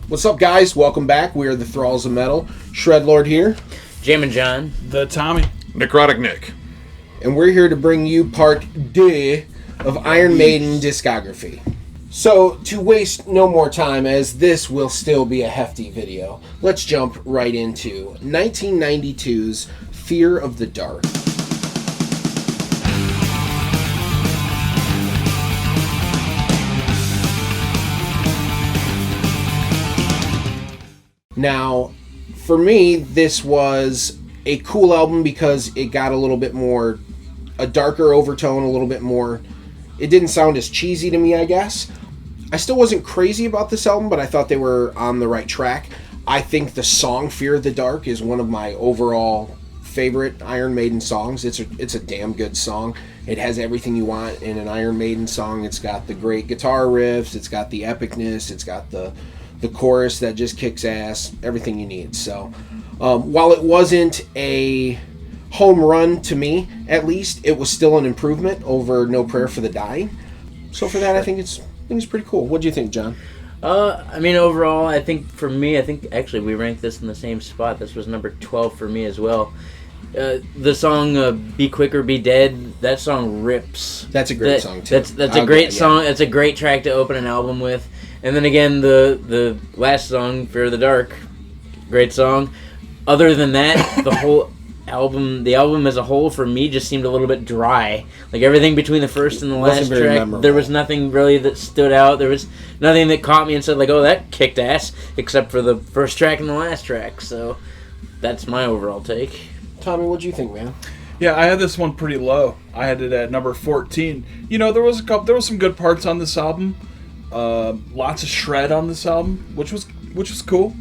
What's up, guys? Welcome back. We are the Thralls of Metal. Shredlord here. Jammin' John. The Tommy. Necrotic Nick. And we're here to bring you part 2 of Iron Maiden discography. So, to waste no more time, as this will still be a hefty video, let's jump right into 1992's Fear of the Dark. Now, for me, this was a cool album because it got a little bit more, a darker overtone, a little bit more, it didn't sound as cheesy to me, I guess. I still wasn't crazy about this album, but I thought they were on the right track. I think the song Fear of the Dark is one of my overall favorite Iron Maiden songs. It's a damn good song. It has everything you want in an Iron Maiden song. It's got the great guitar riffs, it's got the epicness, it's got the chorus that just kicks ass, everything you need. So, while it wasn't a home run to me, at least, it was still an improvement over No Prayer for the Dying. So for that, I think it's pretty cool. What do you think, John? Overall, I think for me, actually we ranked this in the same spot. This was number 12 for me as well. The song "Be Quick or Be Dead," that song rips. That's a great song too. That's a great song. That's a great track to open an album with. And then again, the last song, "Fear of the Dark," great song. Other than that, the album as a whole for me just seemed a little bit dry. Like everything between the first and the last track, memorable. There was nothing really that stood out. There was nothing that caught me and said like, "Oh, that kicked ass," except for the first track and the last track. So that's my overall take. Tommy, what'd you think, man? Yeah, I had this one pretty low. I had it at number 14. You know, there was some good parts on this album. Lots of shred on this album, which was cool.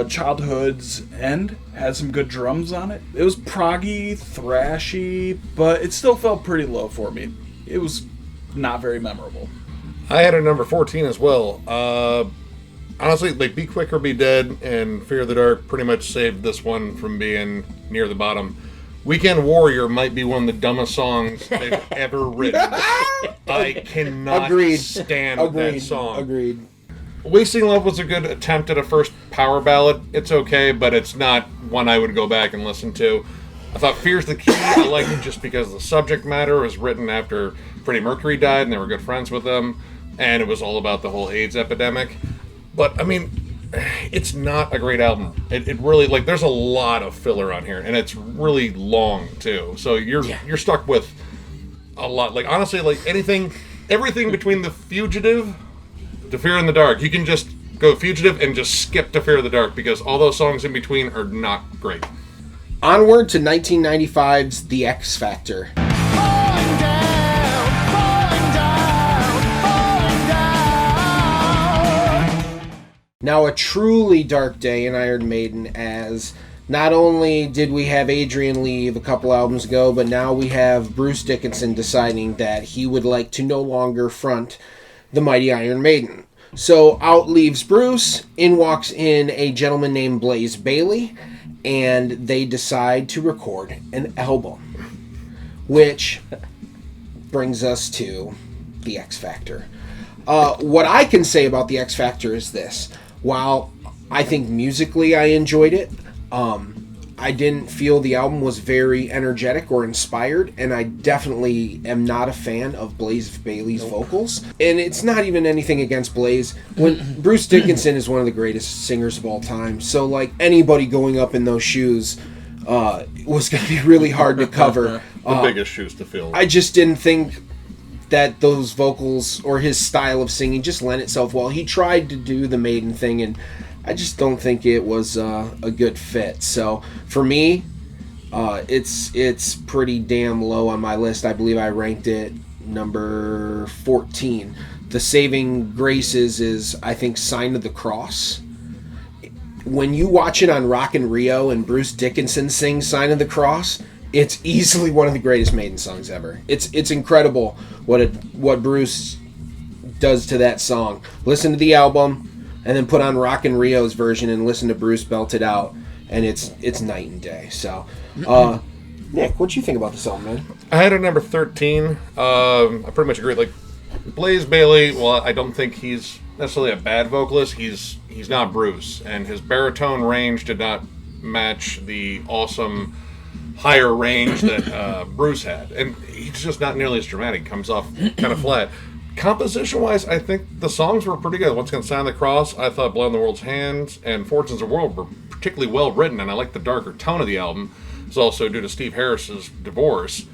Childhood's End had some good drums on it. It was proggy, thrashy, but it still felt pretty low for me. It was not very memorable. I had a number 14 as well. Honestly, like Be Quick or Be Dead and Fear of the Dark pretty much saved this one from being near the bottom. Weekend Warrior might be one of the dumbest songs they've ever written. I cannot stand that song. Agreed. Wasting Love was a good attempt at a first power ballad. It's okay, but it's not one I would go back and listen to. I thought Fear's the Key. I liked it just because the subject matter was written after Freddie Mercury died and they were good friends with them. And it was all about the whole AIDS epidemic. But, I mean, it's not a great album. It really, like, there's a lot of filler on here. And it's really long, too. So you're stuck with a lot. Like, honestly, like, everything between The Fugitive to Fear in the Dark, you can just go Fugitive and just skip to Fear of the Dark because all those songs in between are not great. Onward to 1995's The X Factor. Falling down, falling down, falling down. Now, a truly dark day in Iron Maiden, as not only did we have Adrian leave a couple albums ago, but now we have Bruce Dickinson deciding that he would like to no longer front the mighty Iron Maiden. So out leaves Bruce, in walks in a gentleman named Blaze Bayley, and they decide to record an album, which brings us to The X Factor. What I can say about The X Factor is this. While I think musically I enjoyed it, I didn't feel the album was very energetic or inspired, and I definitely am not a fan of Blaze Bayley's vocals. And it's not even anything against Blaze. When Bruce Dickinson is one of the greatest singers of all time, so like anybody going up in those shoes was going to be really hard to cover. The biggest shoes to fill. I just didn't think that those vocals or his style of singing just lent itself well. He tried to do the Maiden thing, and I just don't think it was a good fit. So for me, it's pretty damn low on my list. I believe I ranked it number 14. The saving graces is, I think, Sign of the Cross. When you watch it on Rock in Rio and Bruce Dickinson sings Sign of the Cross, it's easily one of the greatest Maiden songs ever. It's incredible what Bruce does to that song. Listen to the album, and then put on Rock in Rio's version and listen to Bruce belt it out, and it's night and day. So, Nick, what do you think about this album, man? I had a number 13. I pretty much agree. Like, Blaze Bayley, well, I don't think he's necessarily a bad vocalist. He he's not Bruce, and his baritone range did not match the awesome higher range that Bruce had, and he's just not nearly as dramatic. Comes off kind of flat. Composition-wise, I think the songs were pretty good. Once again, Sign of the Cross, I thought Blood in the World's Hands and Fortunes of the World were particularly well written, and I like the darker tone of the album. It's also due to Steve Harris's divorce.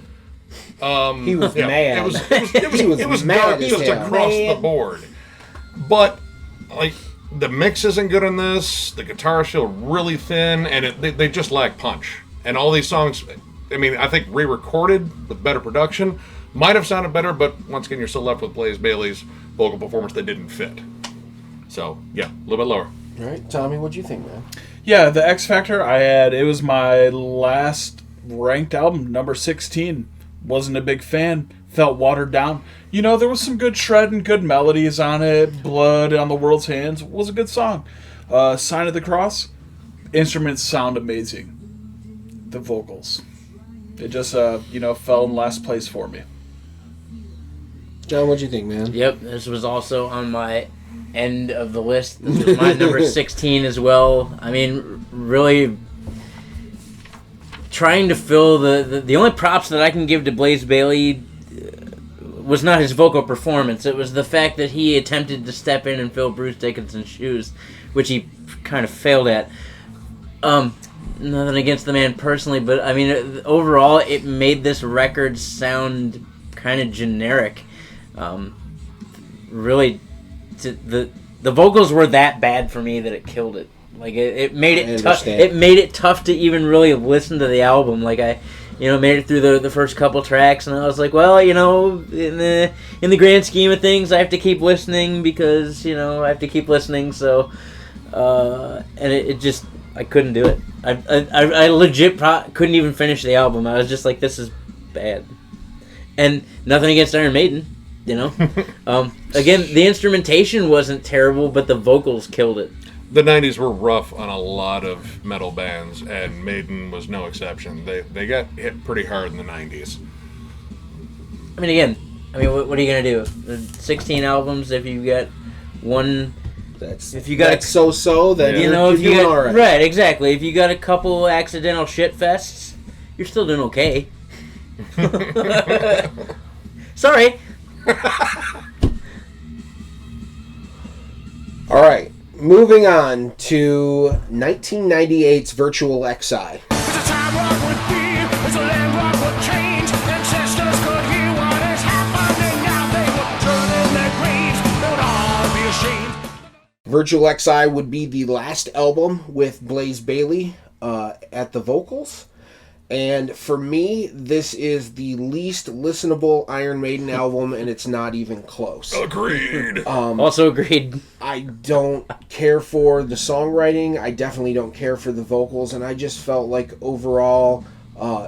He was mad. It was mad dark as just hell. across the board. But like the mix isn't good in this. The guitars feel really thin, and they just lack punch. And all these songs, I mean, I think re-recorded with better production might have sounded better, but once again, you're still left with Blaze Bayley's vocal performance that didn't fit. So yeah, a little bit lower. All right, Tommy, what'd you think, man? Yeah, the X Factor it was my last ranked album, number 16. Wasn't a big fan. Felt watered down. You know, there was some good shred and good melodies on it. Blood on the World's Hands was a good song. Sign of the Cross, instruments sound amazing. The vocals, it just fell in last place for me. John, what'd you think, man? Yep, this was also on my end of the list. This was my number 16 as well. I mean, really trying to fill the only props that I can give to Blaze Bayley was not his vocal performance. It was the fact that he attempted to step in and fill Bruce Dickinson's shoes, which he kind of failed at. Nothing against the man personally, but I mean, overall, it made this record sound kind of generic. Really, the vocals were that bad for me that it killed it. Like it made it tough. It made it tough to even really listen to the album. Like I made it through the first couple tracks, and I was like, well, in the grand scheme of things, I have to keep listening because I have to keep listening. So, and it just. I couldn't do it. I legit couldn't even finish the album. I was just like, this is bad. And nothing against Iron Maiden, Again, the instrumentation wasn't terrible, but the vocals killed it. The 90s were rough on a lot of metal bands, and Maiden was no exception. They got hit pretty hard in the 90s. I mean, what are you going to do? 16 albums, if you got one... Then you're doing all right. Right, exactly. If you got a couple accidental shit fests, you're still doing okay. Sorry. All right, moving on to 1998's Virtual XI. It's a time rock would be, it's a land rock would change. Ancestors could hear what is happening now. They would turn in their graves, they would all be ashamed. Virtual XI would be the last album with Blaze Bayley at the vocals. And for me, this is the least listenable Iron Maiden album, and it's not even close. Agreed. Also agreed. I don't care for the songwriting. I definitely don't care for the vocals, and I just felt like overall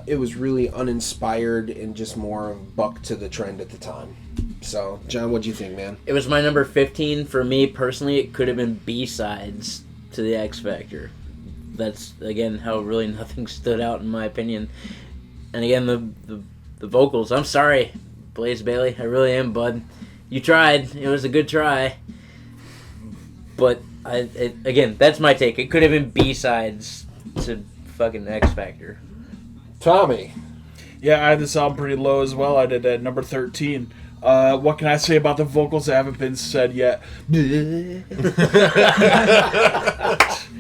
it was really uninspired and just more of buck to the trend at the time. So, John, what'd you think, man? It was my number 15. For me, personally, it could have been B-sides to the X Factor. That's, again, how really nothing stood out in my opinion. And again, the vocals. I'm sorry, Blaze Bayley. I really am, bud. You tried. It was a good try. But, again, that's my take. It could have been B-sides to fucking X Factor. Tommy. Yeah, I had this album pretty low as well. I did at number 13. What can I say about the vocals that haven't been said yet? Well,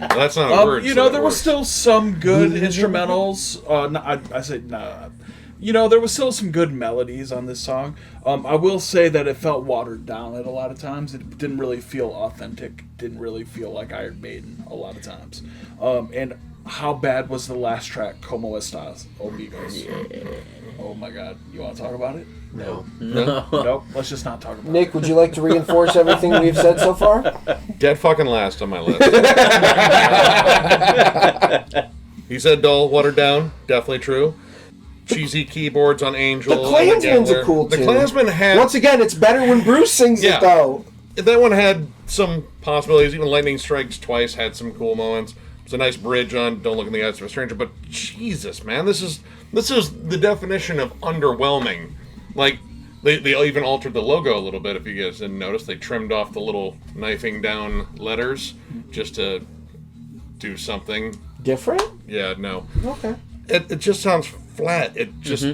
that's not a word. There was still some good instrumentals. There was still some good melodies on this song. I will say that it felt watered down at a lot of times. It didn't really feel authentic. Didn't really feel like Iron Maiden a lot of times. And how bad was the last track, Como Estas, Amigos? Yeah. Oh my God. You want to talk about it? No. Nope. Let's just not talk about it. Nick, would you like to reinforce everything we've said so far? Dead fucking last on my list. He said dull, watered down. Definitely true. Cheesy keyboards on Angel. The Klansmen's a cool tune. The Klansmen had... Once again, it's better when Bruce sings it, though. That one had some possibilities. Even Lightning Strikes Twice had some cool moments. It's a nice bridge on Don't Look in the Eyes of a Stranger. But Jesus, man, this is the definition of underwhelming. Like, They even altered the logo a little bit. If you guys didn't notice, they trimmed off the little knifing down letters just to do something Different? Yeah, no. Okay. It just sounds flat. It just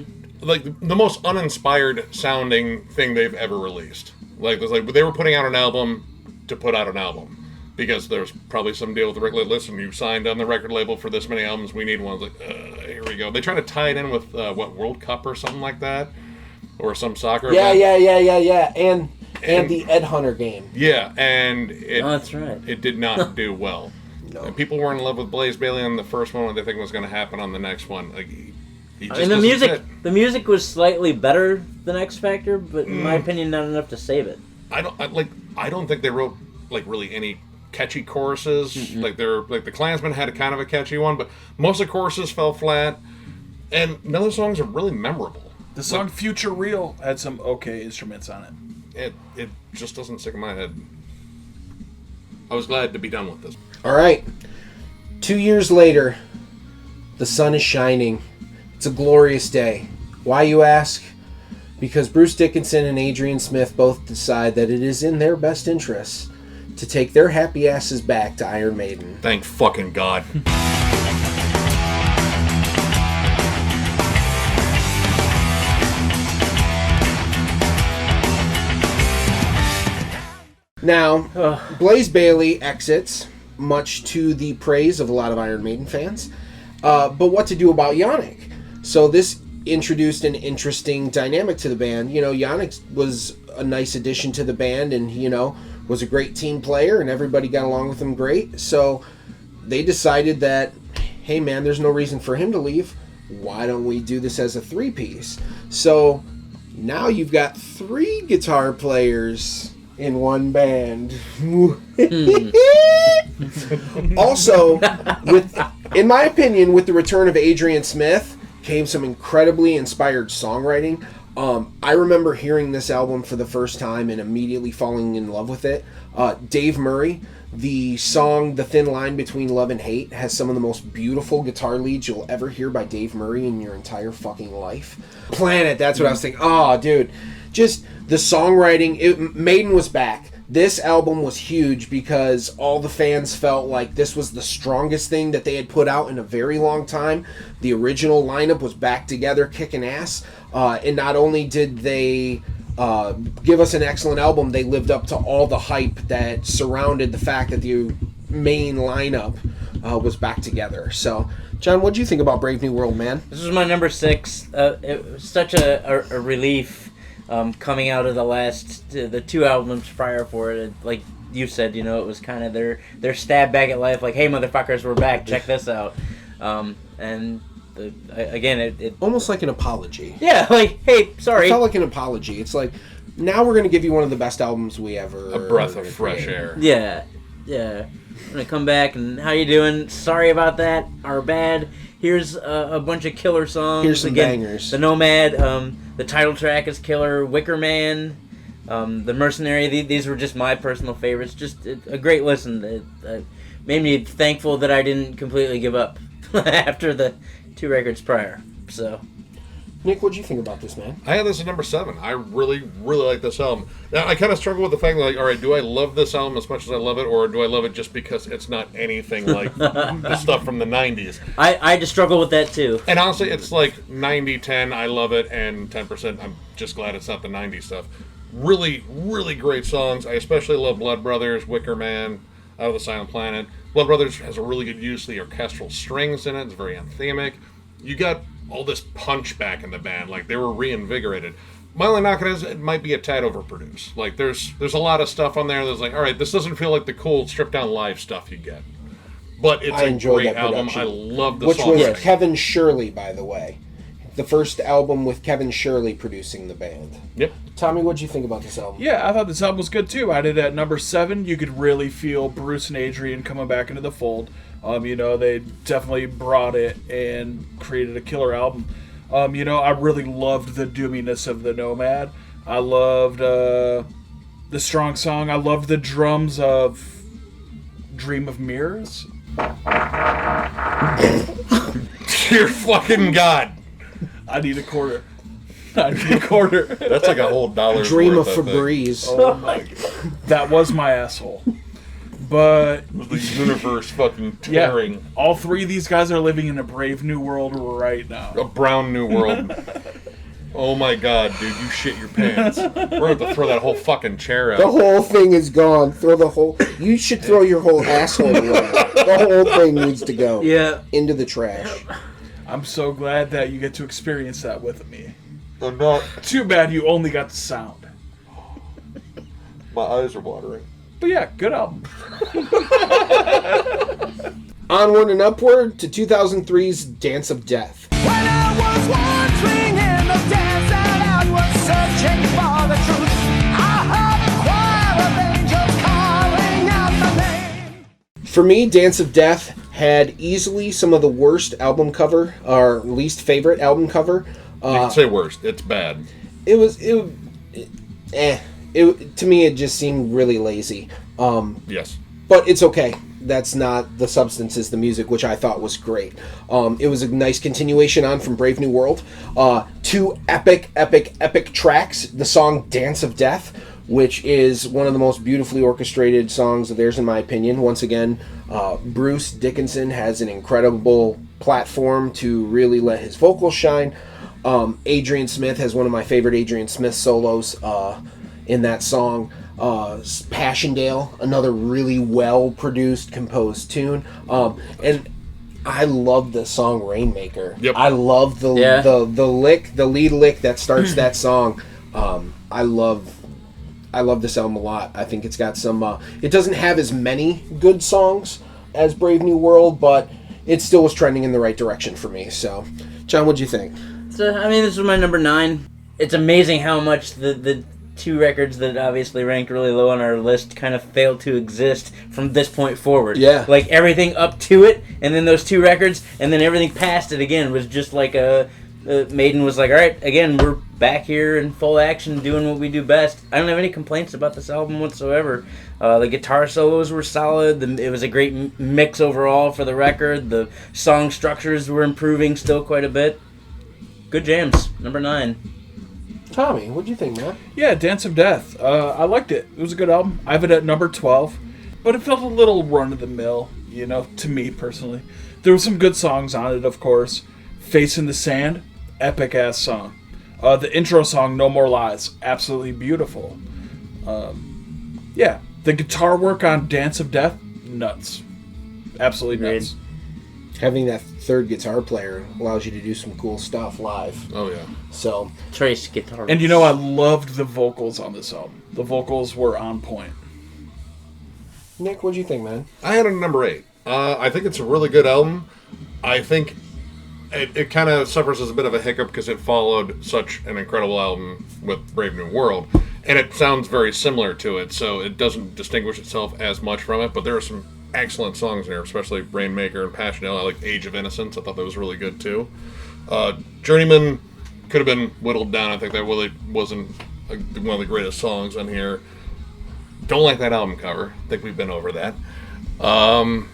like the most uninspired sounding thing they've ever released. Like they were putting out an album to put out an album because there's probably some deal with the record label. Listen, you signed on the record label for this many albums. We need one. It's like here we go. They try to tie it in with what World Cup or something like that, or some soccer. Yeah, event. And the Ed Hunter game. Yeah, and that's right. It did not do well. No. And people were in love with Blaze Bayley on the first one. What they think was going to happen on the next one. Like, he just And the doesn't fit. music was slightly better than X Factor, but in my opinion, not enough to save it. I don't think they wrote like really any catchy choruses. Like the Klansman had a kind of a catchy one, but most of the choruses fell flat. And none of the songs are really memorable. The song "Future Real" had some okay instruments on it. It just doesn't stick in my head. I was glad to be done with this. All right. 2 years later, the sun is shining. It's a glorious day. Why, you ask? Because Bruce Dickinson and Adrian Smith both decide that it is in their best interests to take their happy asses back to Iron Maiden. Thank fucking God. Now, Blaze Bayley exits, much to the praise of a lot of Iron Maiden fans. But what to do about Yannick? So this introduced an interesting dynamic to the band. You know, Yannick was a nice addition to the band and, you know, was a great team player and everybody got along with him great. So they decided that, hey man, there's no reason for him to leave. Why don't we do this as a three-piece? So now you've got 3 guitar players in one band. Also, in my opinion, with the return of Adrian Smith came some incredibly inspired songwriting. I remember hearing this album for the first time and immediately falling in love with it. Dave Murray, the song "The Thin Line Between Love and Hate" has some of the most beautiful guitar leads you'll ever hear by Dave Murray in your entire fucking life. Planet, that's what I was thinking. Oh, dude. Just the songwriting, Maiden was back. This album was huge because all the fans felt like this was the strongest thing that they had put out in a very long time. The original lineup was back together, kicking ass. And not only did they give us an excellent album, they lived up to all the hype that surrounded the fact that the main lineup was back together. So, John, what do you think about Brave New World, man? This was my number 6. It was such a relief. Coming out of the 2 albums prior for it, like you said, you know, it was kind of their stab back at life, like, hey motherfuckers, we're back, check this out. And it Almost like an apology. yeah, like, hey, sorry. It felt like an apology. It's like, now we're going to give you one of the best albums we ever... A breath of fresh air. Yeah. I'm gonna come back and how you doing? Sorry about that. Our bad. Here's a bunch of killer songs. Here's some bangers. The Nomad. The title track is killer. Wicker Man. The Mercenary. These were just my personal favorites. Just a great listen. It made me thankful that I didn't completely give up after the 2 records prior. So. Nick, what do you think about this, man? I had this at number 7. I really, really like this album. Now, I kind of struggle with the fact that, like, all right, do I love this album as much as I love it, or do I love it just because it's not anything like the stuff from the 90s? I just struggle with that, too. And honestly, it's like 90-10, I love it, and 10%, I'm just glad it's not the 90s stuff. Really, really great songs. I especially love Blood Brothers, Wicker Man, Out of the Silent Planet. Blood Brothers has a really good use of the orchestral strings in it. It's very anthemic. You got all this punch back in the band, like they were reinvigorated. My only knock is it might be a tad overproduced. Like there's a lot of stuff on there that's like, all right, this doesn't feel like the cool stripped down live stuff you get. But it's a great album. I love the song. Which was Kevin Shirley, by the way. The first album with Kevin Shirley producing the band. Yep. Tommy, what do you think about this album? Yeah, I thought this album was good too. I did it at number 7. You could really feel Bruce and Adrian coming back into the fold. You know, they definitely brought it and created a killer album. You know, I really loved the doominess of the Nomad. I loved the strong song. I loved the drums of Dream of Mirrors. Dear fucking God. I need a quarter. $9.25. That's like a whole dollar's Dream of worth, I think. Febreze. Oh my god. That was my asshole. But The universe fucking yeah, tearing. all three of these guys are living in a brave new world right now. A brown new world. Oh my god, dude, you shit your pants. We're gonna have to throw that whole fucking chair The out. whole thing is gone. Throw the whole. You should throw your whole asshole away. The whole thing needs to go. Yeah. Into the trash. I'm so glad that you get to experience that with me. I'm not. Too bad you only got the sound. My eyes are watering. But yeah, good album. Onward and upward to 2003's Dance of Death. When I was wandering in the desert, I was searching for the truth. I heard a choir of angels calling out my name. For me, Dance of Death had easily some of the worst album cover, or least favorite album cover. You can say worst. It's bad. To me, it just seemed really lazy. Yes. But it's okay. That's not the substance, is the music, which I thought was great. It was a nice continuation on from Brave New World. Two epic tracks. The song Dance of Death, which is one of the most beautifully orchestrated songs of theirs, in my opinion. Once again, Bruce Dickinson has an incredible platform to really let his vocals shine. Adrian Smith has one of my favorite Adrian Smith solos in that song. Passchendaele, another really well-produced, composed tune. And I love the song Rainmaker. Yep. I love the lead lick that starts that song. I love this album a lot. I think it's got some... it doesn't have as many good songs as Brave New World, but it still was trending in the right direction for me. So, John, what'd you think? So, I mean, this was my number 9. It's amazing how much the two records that obviously ranked really low on our list kind of failed to exist from this point forward. Yeah. Like, everything up to it, and then those two records, and then everything past it again was just like Maiden was like, alright, again, we're back here in full action doing what we do best. I don't have any complaints about this album whatsoever. The guitar solos were solid. It was a great mix overall for the record. The song structures were improving still quite a bit. Good jams. Number 9. Tommy, what'd you think, man? Yeah, Dance of Death. I liked it. It was a good album. I have it at number 12. But it felt a little run-of-the-mill, to me personally. There were some good songs on it, of course. Face in the Sand, epic-ass song. The intro song, No More Lies, absolutely beautiful. Yeah, the guitar work on Dance of Death, nuts. Absolutely nuts. Having that third guitar player allows you to do some cool stuff live. Oh, yeah. So, Trace guitar. And I loved the vocals on this album. The vocals were on point. Nick, what'd you think, man? I had it at number 8. I think it's a really good album. I think it kind of suffers as a bit of a hiccup because it followed such an incredible album with Brave New World. And it sounds very similar to it, so it doesn't distinguish itself as much from it. But there are some excellent songs in here, especially Rainmaker and Passchendaele. I like Age of Innocence. I thought that was really good, too. Journeyman could have been whittled down. I think that really wasn't one of the greatest songs on here. Don't like that album cover. I think we've been over that. And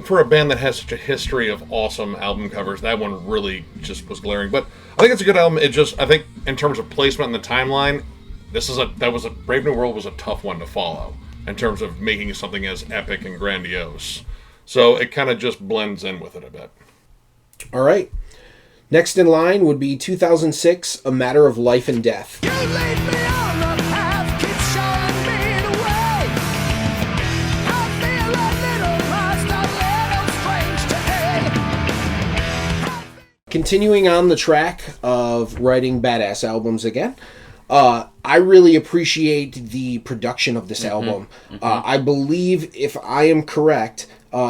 for a band that has such a history of awesome album covers, that one really just was glaring. But I think it's a good album. I think in terms of placement in the timeline, Brave New World was a tough one to follow in terms of making something as epic and grandiose. So it kind of just blends in with it a bit. All right. Next in line would be 2006, A Matter of Life and Death. You lead me on the path, keep showing me the way. I feel a little lost, a little strange today. Continuing on the track of writing badass albums again, I really appreciate the production of this album. I believe, if I am correct,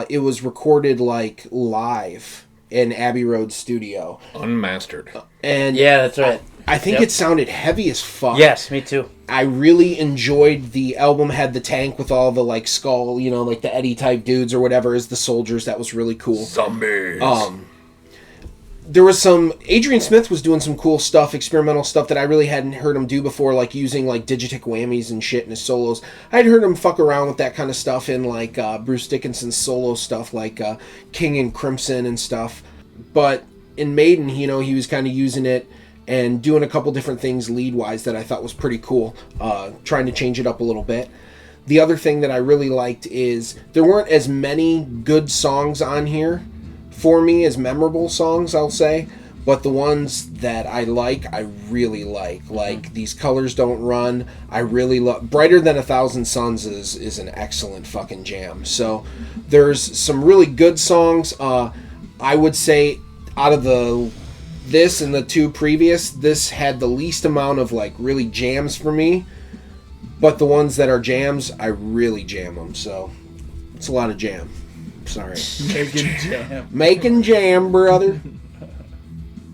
it was recorded live in Abbey Road studio. Unmastered. And Yeah, that's right. I think Yep. it sounded heavy as fuck. Yes, me too. I really enjoyed the album. Had the tank with all the skull, the Eddie type dudes or whatever as the soldiers. That was really cool. Zombies. There was Adrian Smith was doing some cool stuff, experimental stuff that I really hadn't heard him do before, like using Digitic whammies and shit in his solos. I'd heard him fuck around with that kind of stuff in Bruce Dickinson's solo stuff, like King and Crimson and stuff. But in Maiden, he was kind of using it and doing a couple different things lead-wise that I thought was pretty cool, trying to change it up a little bit. The other thing that I really liked is there weren't as many good songs on here for me as memorable songs, I'll say, but the ones that I really like. Like These Colors Don't Run, I really love. Brighter Than 1,000 Suns is an excellent fucking jam. So there's some really good songs. I would say out of this and the two previous, this had the least amount of like really jams for me. But the ones that are jams, I really jam them. So it's a lot of jam. Sorry. Making jam. Making jam, brother.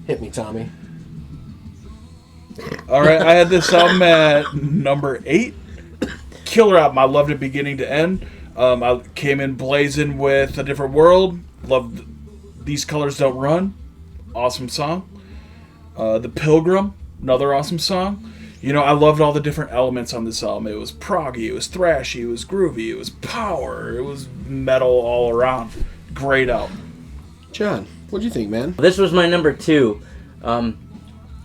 Hit me, Tommy. All right, I had this album at number 8. Killer album. I loved it beginning to end. I came in blazing with A Different World. Loved These Colors Don't Run. Awesome song. The Pilgrim. Another awesome song. You know, I loved all the different elements on this album. It was proggy, it was thrashy, it was groovy, it was power, it was metal all around. Great album. John, what do you think, man? This was my number 2.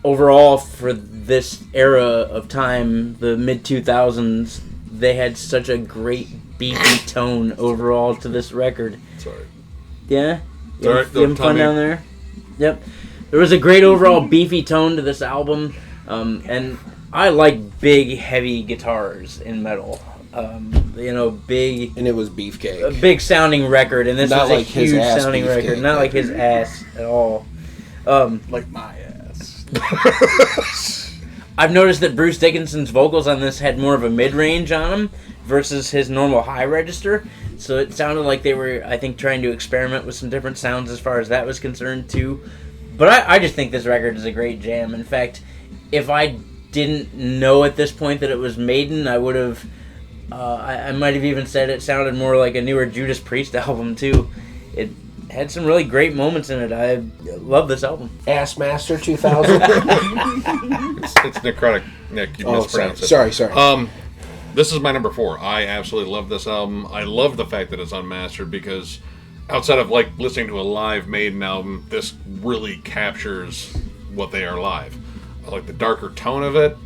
Overall, for this era of time, the mid-2000s, they had such a great beefy tone overall to this record. Sorry. Yeah? It's all right. You having fun down there? Yep. There was a great overall beefy tone to this album, and I like big, heavy guitars in metal. Big... And it was Beefcake. A big sounding record, and this Not was a like his huge ass sounding Beefcake. record. Not like his ass at all. Like my ass. I've noticed that Bruce Dickinson's vocals on this had more of a mid-range on them versus his normal high register. So it sounded like they were, I think, trying to experiment with some different sounds as far as that was concerned, too. But I just think this record is a great jam. In fact, if I didn't know at this point that it was Maiden, I would have... I might have even said it sounded more like a newer Judas Priest album, too. It had some really great moments in it. I love this album. Ass Master 2000. It's necrotic, Nick. You mispronounced it. Sorry. This is my number 4. I absolutely love this album. I love the fact that it's unmastered because outside of like listening to a live Maiden album, this really captures what they are live. I like the darker tone of it.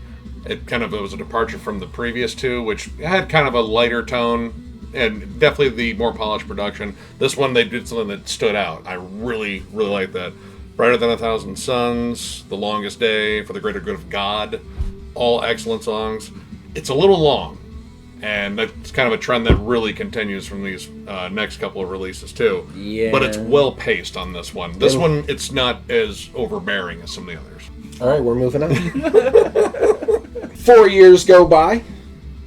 It was a departure from the previous two, which had kind of a lighter tone and definitely the more polished production. This one, they did something that stood out. I really, really like that. Brighter Than 1,000 Suns, The Longest Day, For the Greater Good of God, all excellent songs. It's a little long, and that's kind of a trend that really continues from these next couple of releases too. Yeah. But it's well paced on this one. This one, it's not as overbearing as some of the others. All right, we're moving on. 4 years go by.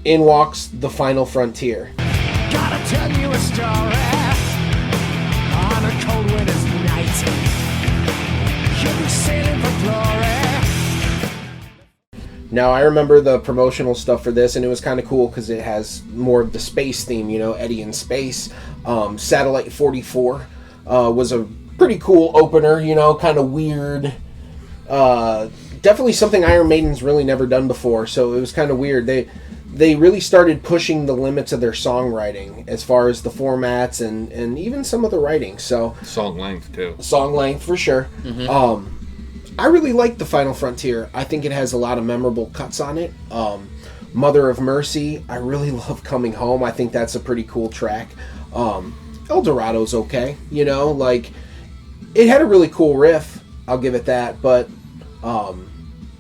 In walks The Final Frontier. Gotta tell you a story on a cold winter's night. You'll be sailing for glory. Now, I remember the promotional stuff for this, and it was kind of cool because it has more of the space theme, Eddie in Space. Satellite 44 was a pretty cool opener, kind of weird. Definitely something Iron Maiden's really never done before, so it was kind of weird. They really started pushing the limits of their songwriting as far as the formats and even some of the writing. So Song length, too. Song length, for sure. Mm-hmm. I really like The Final Frontier. I think it has a lot of memorable cuts on it. Mother of Mercy, I really love Coming Home. I think that's a pretty cool track. El Dorado's okay, it had a really cool riff, I'll give it that, but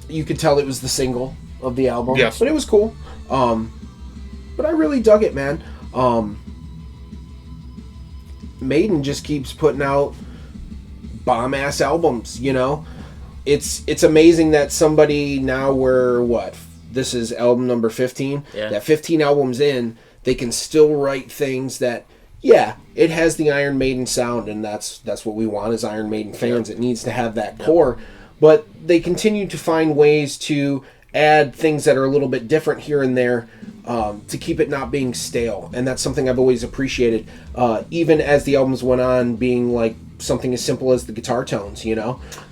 you could tell it was the single of the album. Yes. But it was cool. But I really dug it, man. Maiden just keeps putting out bomb-ass albums, It's amazing that somebody now this is album number 15? Yeah. That 15 albums in, they can still write things that, it has the Iron Maiden sound, and that's what we want as Iron Maiden fans. It needs to have that core. But they continue to find ways to add things that are a little bit different here and there to keep it not being stale. And that's something I've always appreciated. Even as the albums went on, being like something as simple as the guitar tones,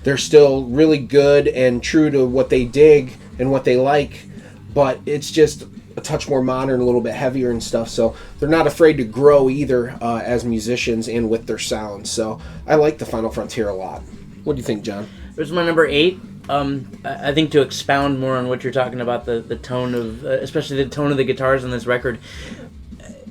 They're still really good and true to what they dig and what they like, but it's just a touch more modern, a little bit heavier and stuff. So they're not afraid to grow either as musicians and with their sound. So I like The Final Frontier a lot. What do you think, John? This is my number 8. I think to expound more on what you're talking about, the tone of, especially the tone of the guitars on this record,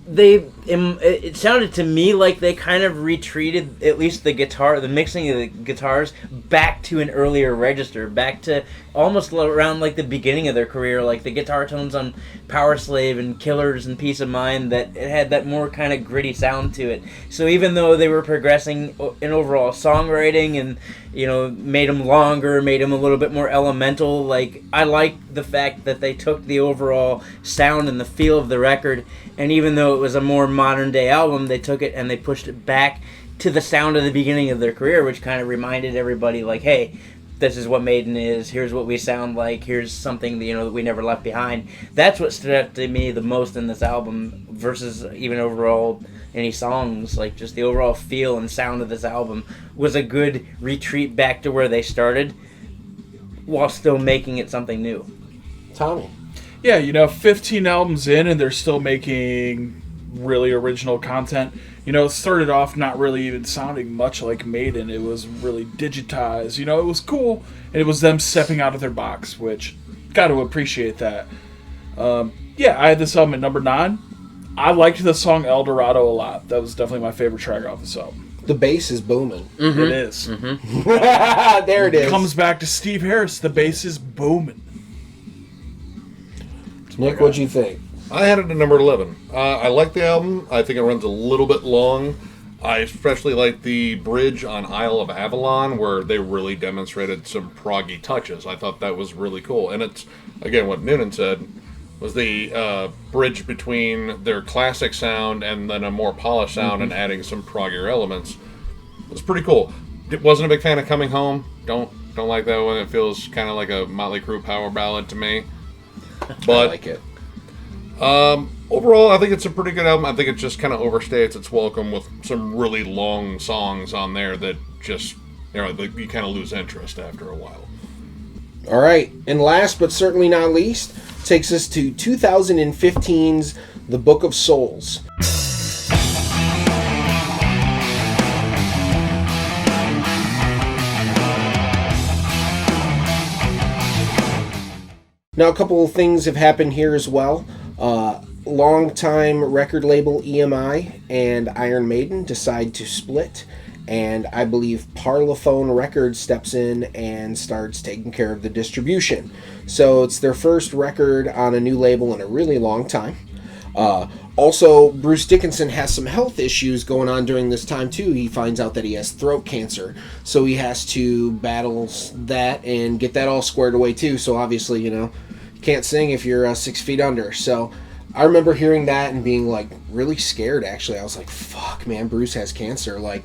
it sounded to me like they kind of retreated at least the mixing of the guitars back to an earlier register, back to almost around like the beginning of their career, like the guitar tones on Power Slave and Killers and Peace of Mind, that it had that more kind of gritty sound to it. So even though they were progressing in overall songwriting and, you know, made them longer, made them a little bit more elemental, like, I like the fact that they took the overall sound and the feel of the record, and even though it was a more modern day album, they took it and they pushed it back to the sound of the beginning of their career, which kind of reminded everybody, like, hey, this is what Maiden is, here's what we sound like, here's something that, you know, that we never left behind. That's what stood out to me the most in this album versus even overall any songs. Like, just the overall feel and sound of this album was a good retreat back to where they started while still making it something new. Tommy. Yeah, you know, 15 albums in and they're still making really original content. You know, it started off not really even sounding much like Maiden. It was really digitized. You know, it was cool. And it was them stepping out of their box, which, got to appreciate that. Yeah, I had this album at number 9. I liked the song El Dorado a lot. That was definitely my favorite track off this album. The bass is booming. Mm-hmm. It is. Mm-hmm. There it is. Comes back to Steve Harris. The bass is booming. Nick, what'd you think? I had it at number 11. I like the album. I think it runs a little bit long. I especially like the bridge on Isle of Avalon, where they really demonstrated some proggy touches. I thought that was really cool. And it's, again, what Noonan said, was the bridge between their classic sound and then a more polished sound and adding some proggier elements. It was pretty cool. It wasn't a big fan of Coming Home. Don't like that one. It feels kind of like a Motley Crue power ballad to me. But I like it. Overall, I think it's a pretty good album. I think it just kind of overstates its welcome with some really long songs on there that just, you know, you kind of lose interest after a while. All right, and last but certainly not least, takes us to 2015's The Book of Souls. Now, a couple of things have happened here as well. Longtime record label EMI and Iron Maiden decide to split, and I believe Parlophone Records steps in and starts taking care of the distribution. So it's their first record on a new label in a really long time. Also, Bruce Dickinson has some health issues going on during this time too. He finds out that he has throat cancer, so he has to battle that and get that all squared away too. So obviously, you know, you can't sing if you're 6 feet under. So I remember hearing that and being like really scared. Actually, I was like, "Fuck, man, Bruce has cancer." Like,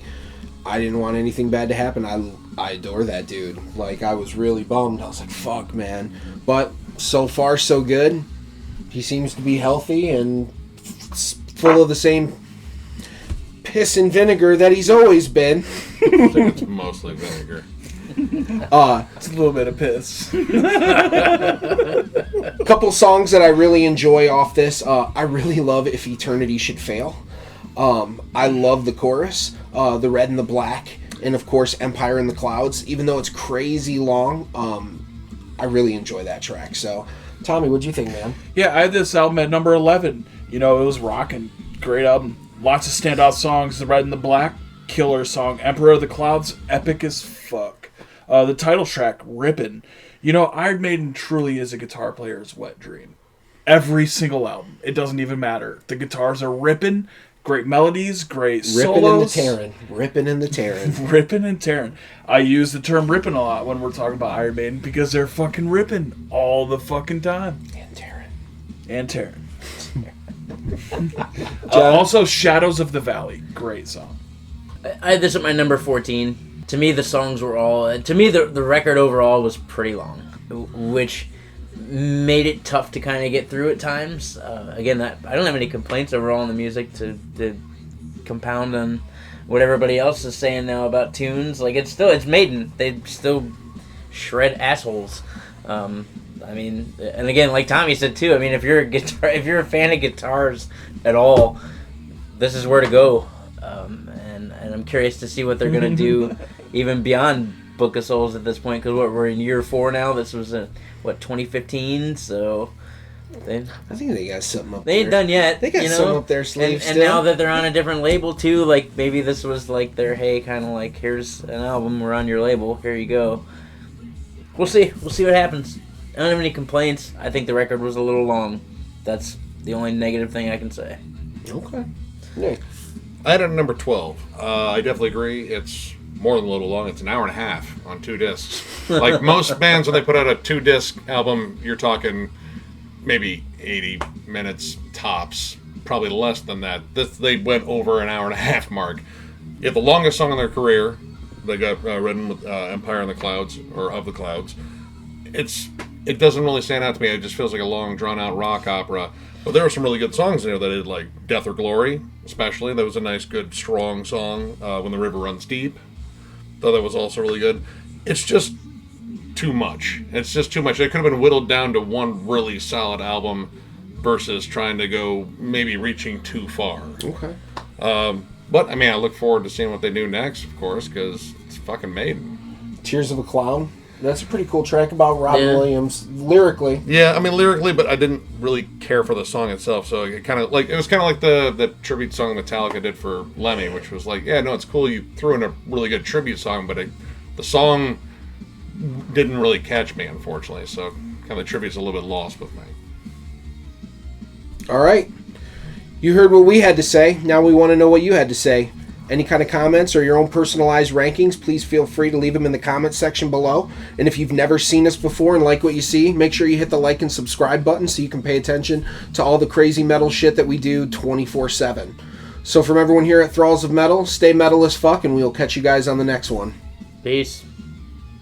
I didn't want anything bad to happen. I adore that dude. Like, I was really bummed. I was like, "Fuck, man." But so far, so good. He seems to be healthy and full of the same piss and vinegar that he's always been. I think it's mostly vinegar. It's a little bit of piss. A couple songs that I really enjoy off this. I really love If Eternity Should Fail. I love the chorus, The Red and the Black, and of course Empire in the Clouds. Even though it's crazy long, I really enjoy that track. So, Tommy, what'd you think, man? Yeah, I had this album at number 11. You know, it was rocking. Great album. Lots of standout songs. The Red and the Black, killer song. Emperor of the Clouds, epic as fuck. The title track, rippin'. You know, Iron Maiden truly is a guitar player's wet dream. Every single album. It doesn't even matter. The guitars are rippin'. Great melodies, great solos. Rippin' and the tearin'. Rippin' and tearin'. I use the term rippin' a lot when we're talking about Iron Maiden because they're fucking rippin' all the fucking time. And tearin'. Also, Shadows of the Valley. Great song. I had this at my number 14. To me, the songs were all... To me, the record overall was pretty long, which made it tough to kind of get through at times. Again, I don't have any complaints overall on the music to compound on what everybody else is saying now about tunes. Like, it's Maiden. They still shred assholes. I mean, and again, like Tommy said too, I mean, if you're a fan of guitars at all, this is where to go. And I'm curious to see what they're gonna do, even beyond Book of Souls at this point, because we're in year 4 now. This was, 2015, so... I think they got something up They there. ain't done yet. They got something up their sleeve and still. now that they're on a different label too, like maybe this was like their hey, kind of like here's an album, we're on your label, here you go. We'll see what happens. I don't have any complaints. I think the record was a little long. That's the only negative thing I can say. Okay. Nick. I had it at number 12. I definitely agree. It's more than a little long. It's an hour and a half on 2 discs. Like most bands, when they put out a 2-disc album, you're talking maybe 80 minutes tops. Probably less than that. They went over an hour and a half mark. If the longest song in their career, they got written with Empire in the Clouds, or Of the Clouds. It doesn't really stand out to me. It just feels like a long, drawn-out rock opera. But there were some really good songs in there that I did, like Death or Glory, especially. That was a nice, good, strong song. When the River Runs Deep. Thought that was also really good. It's just too much. It's just too much. It could have been whittled down to one really solid album versus trying to go maybe reaching too far. Okay. But, I mean, I look forward to seeing what they do next, of course, because it's fucking Maiden. Tears of a Clown. That's a pretty cool track about Robin Yeah. Williams, lyrically. Yeah, I mean, lyrically, but I didn't really care for the song itself, so it was kind of like the tribute song Metallica did for Lemmy, which was like, yeah, no, it's cool you threw in a really good tribute song, but the song didn't really catch me, unfortunately, so kind of the tribute's a little bit lost with me. All right. You heard what we had to say. Now we want to know what you had to say. Any kind of comments or your own personalized rankings, please feel free to leave them in the comments section below. And if you've never seen us before and like what you see, make sure you hit the like and subscribe button so you can pay attention to all the crazy metal shit that we do 24/7. So from everyone here at Thralls of Metal, stay metal as fuck, and we'll catch you guys on the next one. Peace.